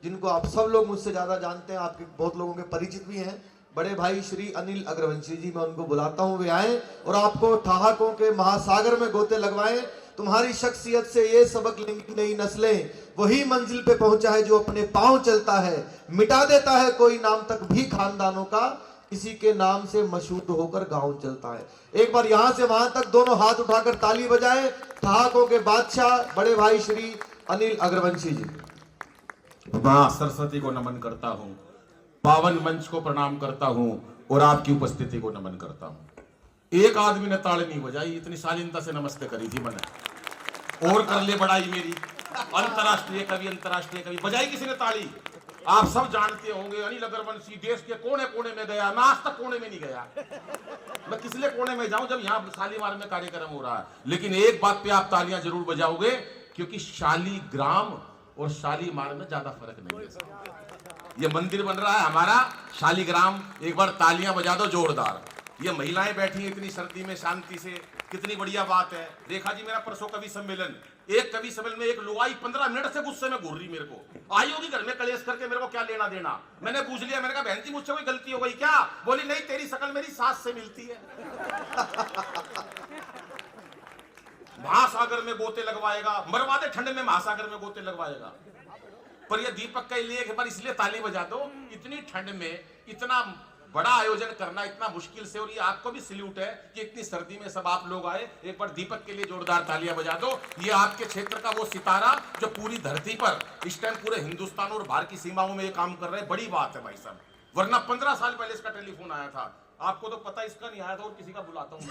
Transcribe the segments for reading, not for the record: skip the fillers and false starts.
जिनको आप सब लोग मुझसे ज्यादा जानते हैं, आपके बहुत लोगों के परिचित भी हैं, बड़े भाई श्री अनिल अग्रवंशी जी, मैं उनको बुलाता हूं, वे आए और आपको ठहाकों के महासागर में गोते लगवाएं। तुम्हारी शख्सियत से ये सबक लेंगी नई नस्लें, वही मंजिल पे पहुंचा है जो अपने पांव चलता है, मिटा देता है कोई नाम तक भी खानदानों का, किसी के नाम से मशहूर होकर गांव चलता है। एक बार यहां से वहां तक दोनों हाथ उठाकर ताली बजाएं, ठहाकों के बादशाह बड़े भाई श्री अनिल अग्रवंशी जी। मां सरस्वती को नमन करता हूं, पावन मंच को प्रणाम करता हूं और आपकी उपस्थिति को नमन करता हूं। एक आदमी ने ताली नहीं बजाई, इतनी शालीनता से नमस्ते करी थी मैंने, और कर ले बड़ाई मेरी। अंतर्राष्ट्रीय कवि बजाई किसी ने ताली? आप सब जानते होंगे अनिल अग्रवंशी देश के कोने कोने में गया, मैं आज तक कोने में नहीं गया। मैं किस लिए कोने में जाऊं जब यहाँ शालीमार में कार्यक्रम हो रहा है। लेकिन एक बात पे आप तालियां जरूर बजाओगे, क्योंकि शालीग्राम और शालीमार में ज्यादा फर्क नहीं है। ये मंदिर बन रहा है हमारा शालीग्राम, एक बार तालियां बजा दो जोरदार। ये महिलाएं बैठी हैं इतनी सर्दी में शांति से, कितनी बढ़िया बात है। रेखा जी मेरा परसों कवि सम्मेलन, एक कवि सम्मेलन में एक लुगाई 15 मिनट से गुस्से में घूर रही मेरे को, आई होगी घर में कलेश करके, मेरे को क्या लेना देना। मैंने पूछ लिया, मैंने कहा बहन जी मुझसे कोई गलती हो गई क्या? बोली नहीं, तेरी शक्ल मेरी सास से मिलती है। महासागर में गोते लगवाएगा, मरवा दे ठंड में महासागर में गोते लगवाएगा। पर ये दीपक का लिए एक बार इसलिए ताली बजा दो, इतनी ठंड में इतना बड़ा आयोजन करना इतना मुश्किल से, और ये आपको भी सल्यूट है कि इतनी सर्दी में सब आप लोग आए। एक बार दीपक के लिए जोरदार तालियां बजा दो। ये आपके क्षेत्र का वो सितारा जो पूरी धरती पर इस टाइम पूरे हिंदुस्तान और भारत की सीमाओं में ये काम कर रहे हैं, बड़ी बात है भाई साहब। वरना 15 साल पहले इसका टेलीफोन आया था, आपको तो पता इसका नहीं आया था, और किसी का बुलाता हूँ।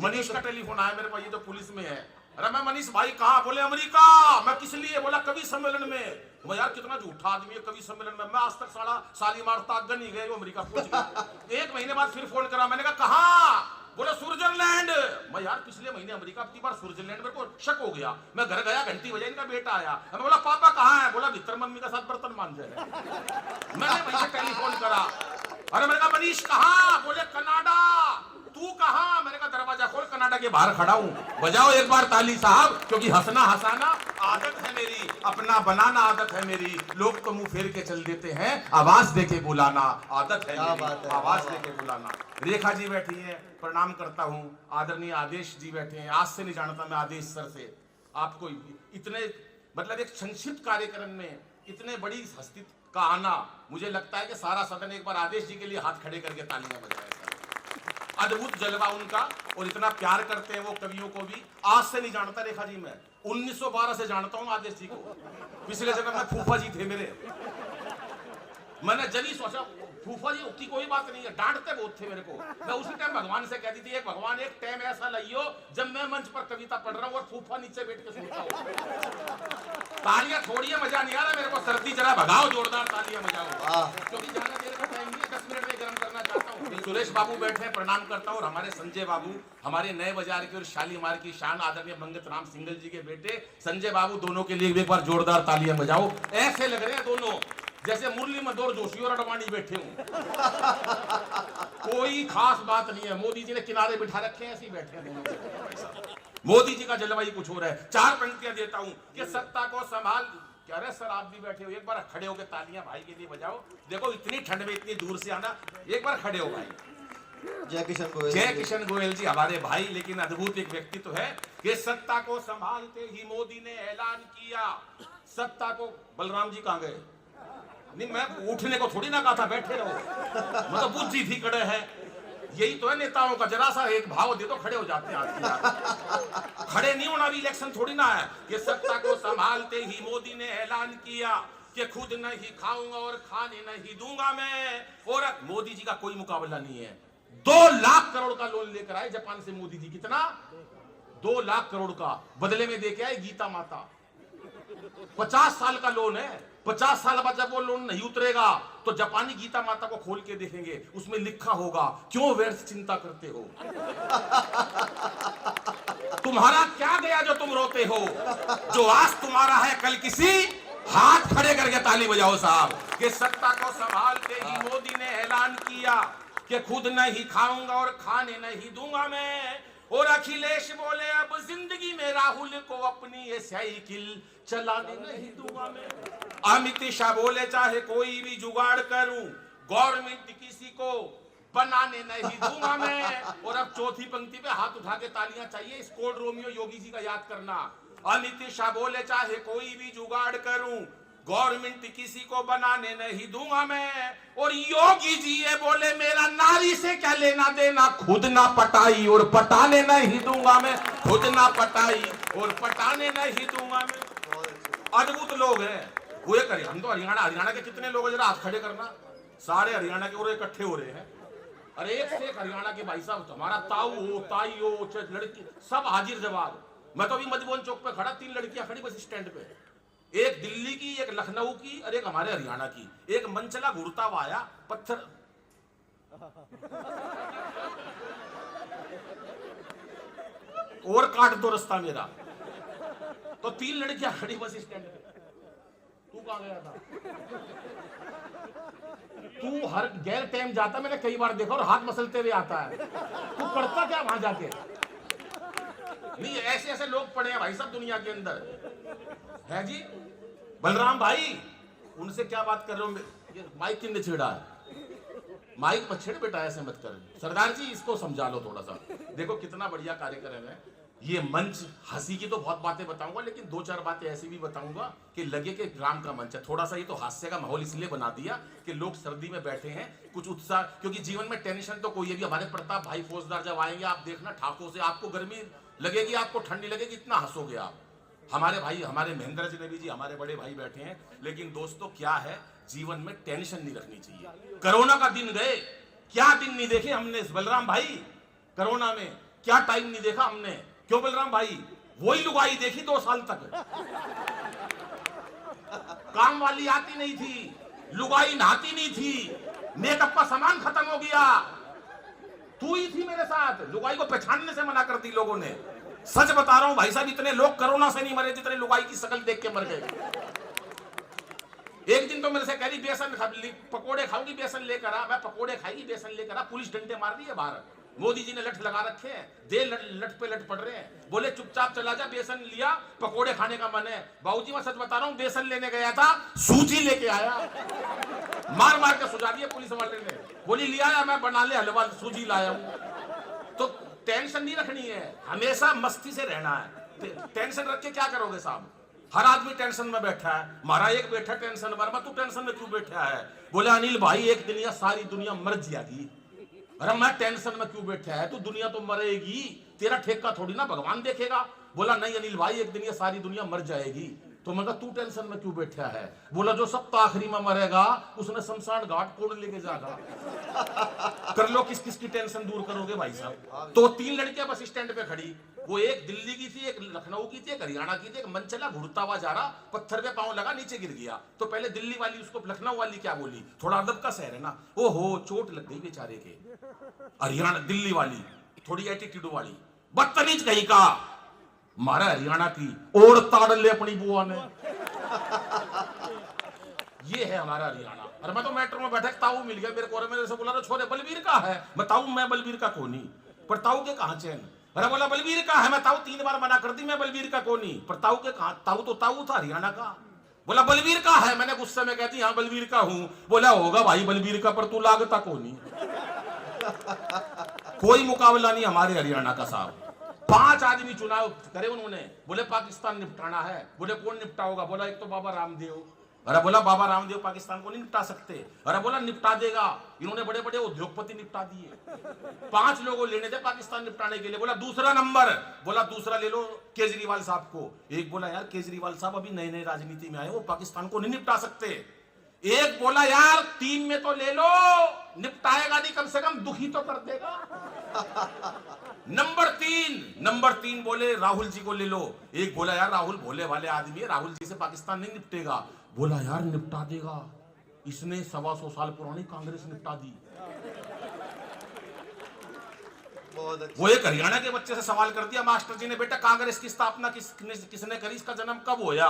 मनीष का टेलीफोन आया मेरे पास, ये जो पुलिस में है। अरे मैं मनीष भाई कहाँ? बोले अमेरिका। मैं किस लिए? बोला कवि सम्मेलन में। मैं यार कितना झूठा आदमी है, कवि सम्मेलन में मैं आज तक साला शालीमार तक नहीं गए, वो अमेरिका पहुंच गया। एक महीने बाद फिर फोन करा, मैंने कहा कहाँ? बोले स्विट्जरलैंड। मैं यार पिछले महीने अमेरिका, अब की बार स्विट्जरलैंड, मेरे को शक हो गया। मैं घर गया, घंटी बजाई, इनका बेटा आया। मैं बोला पापा कहाँ है? बोला भीतर मम्मी के साथ बर्तन मान जाए। मैंने वहीं से टेलीफोन करा। अरे मैंने कहा मनीष कहाँ? बोले कनाडा। तू कहाँ? मैंने कहा दरवाजा खोल, कनाडा के बाहर खड़ा हूँ। बजाओ एक बार ताली साहब, क्योंकि हंसना हंसाना आदत है मेरी, अपना बनाना आदत है मेरी। लोग तो मुंह फेर के चल देते हैं, आवाज देके बुलाना आदत है मेरी, आवाज देके बुलाना। रेखा जी बैठी है, प्रणाम करता हूँ। आदरणीय आदेश जी बैठे हैं, आज से नहीं जानता मैं आदेश सर से। आपको इतने मतलब एक संक्षिप्त कार्यक्रम में इतने बड़ी हस्ती का आना, मुझे लगता है कि सारा सदन एक बार आदेश जी के लिए हाथ खड़े करके तालियां बजाए। अद्भुत जलवा उनका, और इतना प्यार करते हैं वो कवियों को भी। आज से नहीं जानता रेखा जी, मैं 1912 से जानता हूं आदेश जी को। पिछले जन्म में फूफा जी थे मेरे। मैंने जब ही सोचा फूफा जी की कोई बात नहीं है, डांटते बहुत थे मेरे को। मैं उसी टाइम भगवान से कहती थी, एक भगवान एक टाइम ऐसा लाइयो जब मैं मंच पर कविता पढ़ रहा हूँ और फूफा नीचे बैठ के सुनता हूँ। तालियां थोड़ी है, मजा नहीं आ रहा मेरे को, सर्दी जरा भगाओ, जोरदार तालियां बजाओ, क्योंकि ज्यादा देर का टाइम नहीं है, 10 मिनट में गर्म करना चाहता हूँ। सुरेश बाबू बैठे हैं, प्रणाम करता हूँ। और हमारे संजय बाबू, हमारे नए बाजार की और शालीमार की शान, आदरणीय मंगत राम सिंगल जी के बेटे संजय बाबू, दोनों के लिए एक बार जोरदार तालियां बजाओ। ऐसे लग रहे हैं दोनों जैसे मुरली मनोहर जोशी और अडवाणी बैठे हूं। कोई खास बात नहीं है, मोदी जी ने किनारे बिठा रखे हैं, ऐसे बैठे हैं। मोदी जी का जलवायु कुछ हो रहा है। 4 पंक्तियां देता हूं कि सत्ता को संभाल। क्या रहे सर, आप भी बैठे हो, एक बार खड़े होकर तालियां भाई के लिए बजाओ। देखो इतनी ठंड में इतनी दूर से आना, एक बार खड़े हो भाई। जय किशन गोयल, जय किशन गोयल जी हमारे भाई, लेकिन अद्भुत एक व्यक्ति तो है कि सत्ता को संभालते ही मोदी ने ऐलान किया। सत्ता को, बलराम जी कहां गए? नहीं, मैं उठने को थोड़ी ना कहा था, बैठे रहो। मतलब बुद्धि थी, खड़े हैं। यही तो है नेताओं का, जरा सा एक भाव दे तो खड़े हो जाते हैं आदमी। खड़े नहीं होना भी इलेक्शन थोड़ी ना है। ये सत्ता को संभालते ही मोदी ने ऐलान किया कि खुद नहीं खाऊंगा और खाने नहीं दूंगा मैं। और मोदी जी का कोई मुकाबला नहीं है। 2 लाख करोड़ का लोन लेकर आए जापान से मोदी जी। कितना? 2 लाख करोड़ का। बदले में देके आए गीता माता। 50 साल का लोन है। 50 साल बाद जब वो लोन नहीं उतरेगा तो जापानी गीता माता को खोल के देखेंगे, उसमें लिखा होगा क्यों व्यर्थ चिंता करते हो। तुम्हारा क्या गया जो तुम रोते हो, जो आज तुम्हारा है कल किसी। हाथ खड़े करके ताली बजाओ साहब। कि सत्ता को संभालते ही मोदी ने ऐलान किया कि खुद नहीं खाऊंगा और खाने नहीं दूंगा मैं। और अखिलेश बोले अब जिंदगी में राहुल को अपनी ये साइकिल चलाने नहीं दूंगा मैं। अमित शाह बोले चाहे कोई भी जुगाड़ करूं, गवर्नमेंट किसी को बनाने नहीं दूंगा मैं। और अब चौथी पंक्ति पे हाथ उठा के तालियां चाहिए, स्कोड रोमियो योगी जी का याद करना। अमित शाह बोले चाहे कोई भी जुगाड़ करूं, गवर्नमेंट किसी को बनाने नहीं दूंगा मैं। और योगी जी ये बोले मेरा नारी से क्या लेना देना, खुद ना पटाई और पटाने नहीं दूंगा मैं, खुद ना पटाई और पटाने नहीं दूंगा मैं। अद्भुत लोग हैं वो। हम तो हरियाणा के कितने लोग जरा हाथ खड़े करना, सारे हरियाणा के और इकट्ठे हो रहे हैं। अरे एक से एक हरियाणा के भाई साहब, हमारा ताऊ हो, ताई हो, लड़की सब हाजिर जवाब। मैं तो अभी मधुबन चौक पे खड़ा, 3 लड़कियां खड़ी बस स्टैंड पे, एक दिल्ली की, एक लखनऊ की और एक हमारे हरियाणा की। एक मंचला घूरता हुआ आया, पत्थर और काट दो रास्ता मेरा। तो 3 लड़कियां खड़ी बस स्टैंड पे। तू कहां गया था? तू हर गैर टाइम जाता, मैंने कई बार देखा, और हाथ मसलते हुए आता है। तू करता क्या वहां जाके? नहीं, ऐसे ऐसे लोग पड़े हैं भाई साहब दुनिया के अंदर है जी। बलराम भाई, उनसे क्या बात कर रहे हो? माइक किसने छेड़ा है? माइक मत छेड़ बेटा, ऐसे मत कर। सरदार जी इसको समझा लो थोड़ा सा। देखो कितना बढ़िया कार्यक्रम है ये मंच। हंसी की तो बहुत बातें बताऊंगा, लेकिन 2-4 बातें ऐसी भी बताऊंगा कि लगे कि राम का मंच है। थोड़ा सा ये तो हास्य का माहौल इसलिए बना दिया कि लोग सर्दी में बैठे हैं, कुछ उत्साह, क्योंकि जीवन में टेंशन तो कोई है भी। हमारे प्रताप भाई फौजदार जब आएंगे आप देखना, ठाकों से आपको गर्मी लगेगी, आपको ठंडी लगेगी, इतना हंसोगे आप। हमारे भाई, हमारे महेंद्र जी जी, हमारे बड़े भाई बैठे हैं। लेकिन दोस्तों क्या है, जीवन में टेंशन नहीं रखनी चाहिए। कोरोना का दिन गए, क्या दिन नहीं देखे हमने बलराम भाई। कोरोना में क्या टाइम नहीं देखा हमने, क्यों बलराम भाई? वही लुगाई देखी 2 साल तक। काम वाली आती नहीं थी, लुगाई नहाती नहीं थी, मेकअप का सामान खत्म हो गया। तू ही थी मेरे साथ, लुगाई को पहचानने से मना कर दी लोगों ने। सच बता रहा हूं भाई साहब, इतने लोग कोरोना से नहीं मरे जितने लुगाई की शक्ल देख के मर गए। एक दिन तो मेरे से कह रही बेसन पकोड़े खाऊंगी, बेसन लेकर आ। मैं पकोड़े खाएगी, बेसन लेकर आ। पुलिस डंडे मार रही है बाहर। मोदी जी ने लठ लगा रखे हैं, दे लठ पे लठ पड़ रहे हैं। बोले चुपचाप चला जा, बेसन लिया, पकोड़े खाने का मन है। बाबूजी मैं सच बता रहा हूं, बेसन लेने गया था, सूजी लेके आया। मार मार के सुझा दिया पुलिस वाले ने। बोली लिया आया मैं, बना ले हलवा, सूजी लाया हूं। तो टेंशन नहीं रखनी है, हमेशा मस्ती से रहना है। टेंशन रख के क्या करोगे साहब? हर आदमी टेंशन में बैठा है। मारा एक बैठा टेंशन में, तू टेंशन में क्यों बैठा है? बोले अनिल भाई एक दिन सारी दुनिया मर जाएगी। अरे मैं टेंशन में क्यों बैठा है? तू दुनिया तो मरेगी, तेरा ठेका थोड़ी ना भगवान देखेगा। बोला नहीं अनिल भाई, एक दिन ये सारी दुनिया मर जाएगी। तो मैं कहा तू टेंशन में क्यों बैठा है? बोला जो सब तो आखिरी में मरेगा उसने शमशान घाट कौन लेके जाएगा? कर लो, किस किस की टेंशन दूर करोगे भाई साहब? तो 3 लड़कियां बस स्टैंड पे खड़ी, वो एक दिल्ली की थी, एक लखनऊ की थी, एक हरियाणा की थी। एक मंचला घुड़ता हुआ जा रहा, पत्थर पे पांव लगा, नीचे गिर गया। तो पहले दिल्ली वाली उसको, लखनऊ वाली क्या बोली, थोड़ा अदब का शहर है ना, ओहो चोट लग गई बेचारे के। हरियाणा दिल्ली वाली थोड़ी एटीट्यूड वाली, बदतमीज कहीं का। मारा हरियाणा की, और ताड़ ले अपनी बुआ ने। ये है हमारा हरियाणा। अरे मैं तो मेट्रो में बैठा, ताऊ मिल गया मेरे को, मेरे से बोला छोरे बलबीर का है। मैं ताऊ, मैं बलबीर का कोनी, पर ताऊ के कहां चैन? अरे बोला बलबीर का है। मैं ताऊ 3 बार मना कर दी, मैं बलबीर का कोनी, पर ताऊ के कहां? ताऊ तो ताऊ था हरियाणा का। बोला बलबीर का है। मैंने गुस्से में कहती हाँ बलबीर का हूं। बोला होगा भाई बलबीर का, पर तू लागता कोनी। कोई मुकाबला नहीं हमारे हरियाणा का साहब। 5 आदमी चुनाव करे उन्होंने, बोले पाकिस्तान निपटाना है। बोले कौन निपटाओगा? बोला एक तो बाबा रामदेव। अरे बोला बाबा रामदेव पाकिस्तान को नहीं निपटा सकते। अरे बोला निपटा देगा, इन्होंने बड़े बड़े उद्योगपति निपटा दिए। 5 लोगों लेने थे पाकिस्तान निपटाने के लिए। बोला दूसरा नंबर, बोला दूसरा ले लो केजरीवाल साहब को। एक बोला यार केजरीवाल साहब अभी नए नए राजनीति में आए, वो पाकिस्तान को नहीं निपटा सकते। एक बोला यार 3 में तो ले लो, निपटाएगा नहीं, कम से कम दुखी तो कर देगा। नंबर 3 बोले राहुल जी को ले लो। एक बोला यार राहुल भोले वाले आदमी है, राहुल जी से पाकिस्तान नहीं निपटेगा। बोला यार निपटा देगा, इसने 125 साल पुरानी कांग्रेस निपटा दी। वो एक हरियाणा के बच्चे से सवाल कर दिया मास्टर जी ने, बेटा कांग्रेस की स्थापना किसने करी, इसका जन्म कब होया?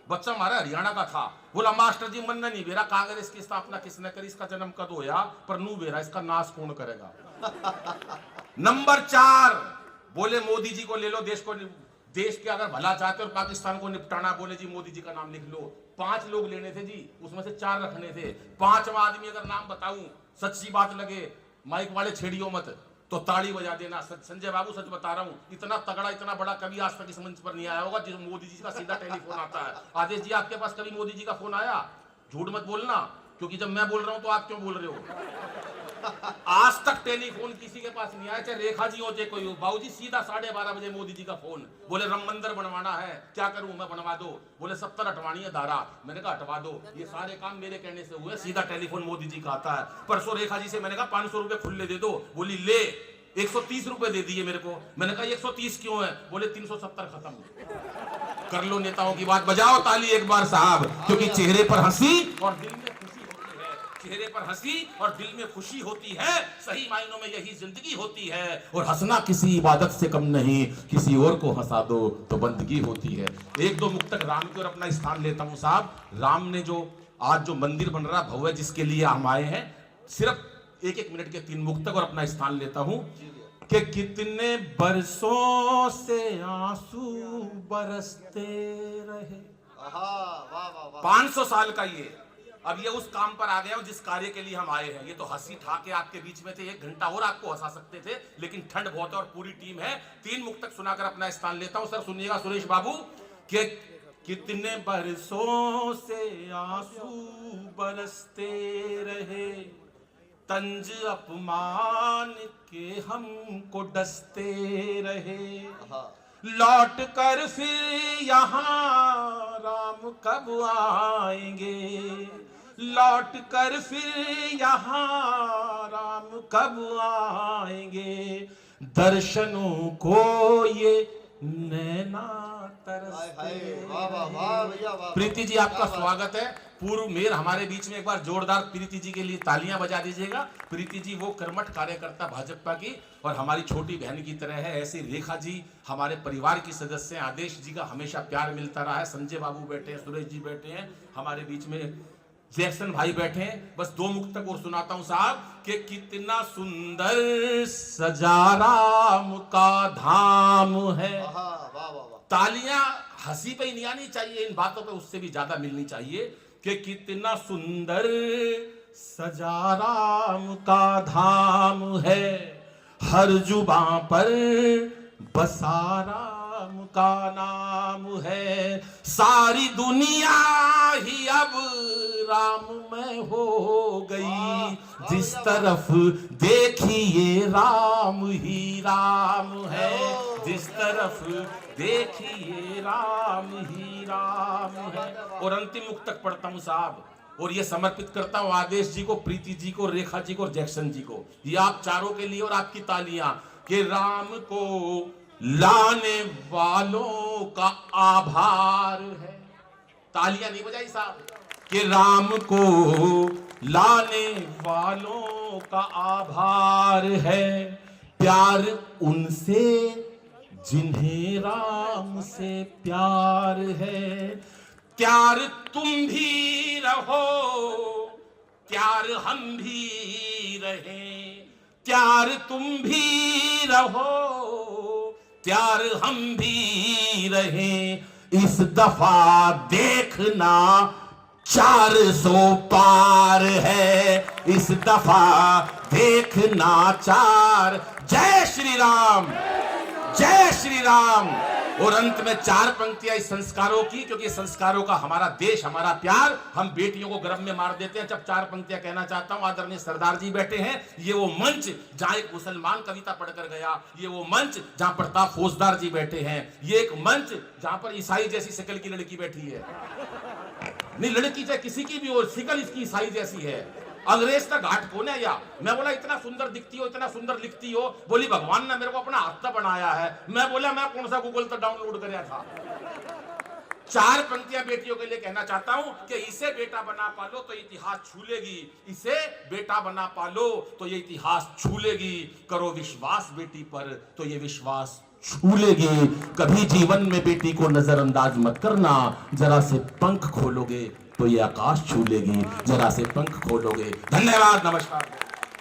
बच्चा हमारा हरियाणा का था। बोला मास्टर जी मन नहीं बेरा, कांग्रेस की स्थापना किसने करी, इसका जन्म कब होया, पर नू बेरा इसका नाश कौन करेगा? नंबर 4 बोले मोदी जी को ले लो, देश के अगर भला चाहते और पाकिस्तान को निपटाना, बोले जी मोदी जी का नाम लिख लो। 5 लोग लेने थे जी, उसमें से 4 रखने थे। 5वां आदमी अगर नाम बताऊं, सच्ची बात लगे, माइक वाले छेड़ियो मत तो ताड़ी बजा देना। संजय बाबू सच बता रहा हूं, इतना तगड़ा इतना बड़ा कभी आज तक इस मंच पर नहीं आया होगा जिस मोदी जी का सीधा टेलीफोन आता है। आदेश जी आपके पास कभी मोदी जी का फोन आया? झूठ मत बोलना, क्योंकि जब मैं बोल रहा हूं तो आप क्यों बोल रहे हो? आज तक टेलीफोन किसी के पास नहीं आया, चाहे रेखा जी हो चाहे कोई हो। बाबूजी सीधा 12:30 बजे मोदी जी का फोन, बोले राम मंदिर बनवाना है, क्या करूं मैं? बनवा दो। बोले 70 हटवानी है धारा, मैंने कहा हटवा दो। ये सारे काम मेरे कहने से हुए। सीधा टेलीफोन मोदी जी का आता है। परसों रेखा जी से मैंने कहा 500 रुपए खुले दे दो, बोली ले। 130 रुपए दे दिए मेरे को। मैंने कहा 130 क्यों है? बोले 370 खत्म। कर लो नेताओं की बात, बजाओ ताली एक बार साहब, क्योंकि चेहरे पर हंसी और दिल में खुशी होती है। चेहरे पर हंसी और दिल में खुशी होती है, सही मायनों में यही जिंदगी होती है। और हंसना किसी इबादत से कम नहीं, किसी और को हंसा दो तो बंदगी होती है। 1-2 मुक्तक राम की ओर अपना स्थान लेता हूं साहब। राम ने जो आज जो मंदिर बन रहा भव्य, जिसके लिए हम आए हैं, सिर्फ 1-1 मिनट के 3 मुक्तक और अपना स्थान लेता हूं कि कितने बरसों से आंसू बरसते रहे। 500 साल का ये, अब ये उस काम पर आ गया हूं जिस कार्य के लिए हम आए हैं। ये तो हंसी ठाके आपके बीच में थे, 1 घंटा और आपको हंसा सकते थे, लेकिन ठंड बहुत है और पूरी टीम है। 3 मुक्तक सुनाकर अपना स्थान लेता हूं। सर सुनिएगा सुरेश बाबू, कि कितने बरसों से आंसू बरसते रहे, तंज अपमान के हमको डसते रहे, लौट कर फिर यहाँ राम कब आएंगे, लौट कर फिर यहाँ राम कब आएंगे, दर्शनों को ये नैना तरसते। प्रीति जी आपका स्वागत है। पूर्व मेयर हमारे बीच में, एक बार जोरदार प्रीति जी के लिए तालियां बजा दीजिएगा। प्रीति जी वो कर्मठ कार्यकर्ता भाजपा की और हमारी छोटी बहन की तरह है। ऐसी रेखा जी हमारे परिवार की सदस्य हैं। आदेश जी का हमेशा प्यार मिलता रहा है। संजय बाबू बैठे हैं, सुरेश जी बैठे हैं, हमारे बीच में जैक्सन भाई बैठे हैं। बस 2 मुक्तक और सुनाता हूं साहब कि कितना सुंदर सजा राम का धाम है। तालियां हंसी पे ही नहीं आनी चाहिए, इन बातों पे उससे भी ज्यादा मिलनी चाहिए कि कितना सुंदर सजा राम का धाम है, हर जुबां पर बसा राम का नाम है, सारी दुनिया ही अब राम में हो गई, जिस तरफ देखिए राम ही राम है, जिस तरफ देखिए राम ही राम है। और अंतिम मुक्तक पढ़ता हूं साहब, और ये समर्पित करता हूं आदेश जी को, प्रीति जी को, रेखा जी को और जैक्सन जी को। ये आप चारों के लिए और आपकी तालियां कि राम को लाने वालों का आभार है। तालियां नहीं बजाई साहब, कि राम को लाने वालों का आभार है, प्यार उनसे जिन्हें राम से प्यार है, प्यार तुम भी रहो, प्यार हम भी रहें, प्यार तुम भी रहो, प्यार हम भी रहें, इस दफा देखना 400 पार है, इस दफा देखना 4। जय श्री राम, जय श्री राम। और अंत में 4 पंक्तियां इस संस्कारों की, क्योंकि संस्कारों का हमारा देश, हमारा प्यार, हम बेटियों को गर्भ में मार देते हैं। जब 4 पंक्तियां कहना चाहता हूं। आदरणीय सरदार जी बैठे हैं। ये वो मंच जहां एक मुसलमान कविता पढ़कर गया, ये वो मंच जहां प्रताप फौजदार जी बैठे हैं, ये एक मंच जहां पर ईसाई जैसी शक्ल की लड़की बैठी है। नहीं, लड़की चाहे किसी की भी हो, शक्ल इसकी ईसाई जैसी है। अंग्रेज का घाट कौन है या? मैं बोला इतना सुंदर दिखती हो, इतना सुंदर लिखती हो। बोली भगवान ने मेरे को अपना हाथ बनाया है। मैं बोला मैं कौन सा गूगल पर डाउनलोड कराया था। 4 पंक्तियां बेटियों के लिए कहना चाहता हूं कि इसे बेटा बना पालो तो इतिहास छू लेगी, इसे बेटा बना पालो तो ये इतिहास छू लेगी, करो विश्वास बेटी पर तो ये विश्वास छू लेगी। कभी जीवन में बेटी को नजरअंदाज मत करना, जरा से पंख खोलोगे तो ये आकाश छू लेगी, जरा से पंख खोलोगे। धन्यवाद, नमस्कार।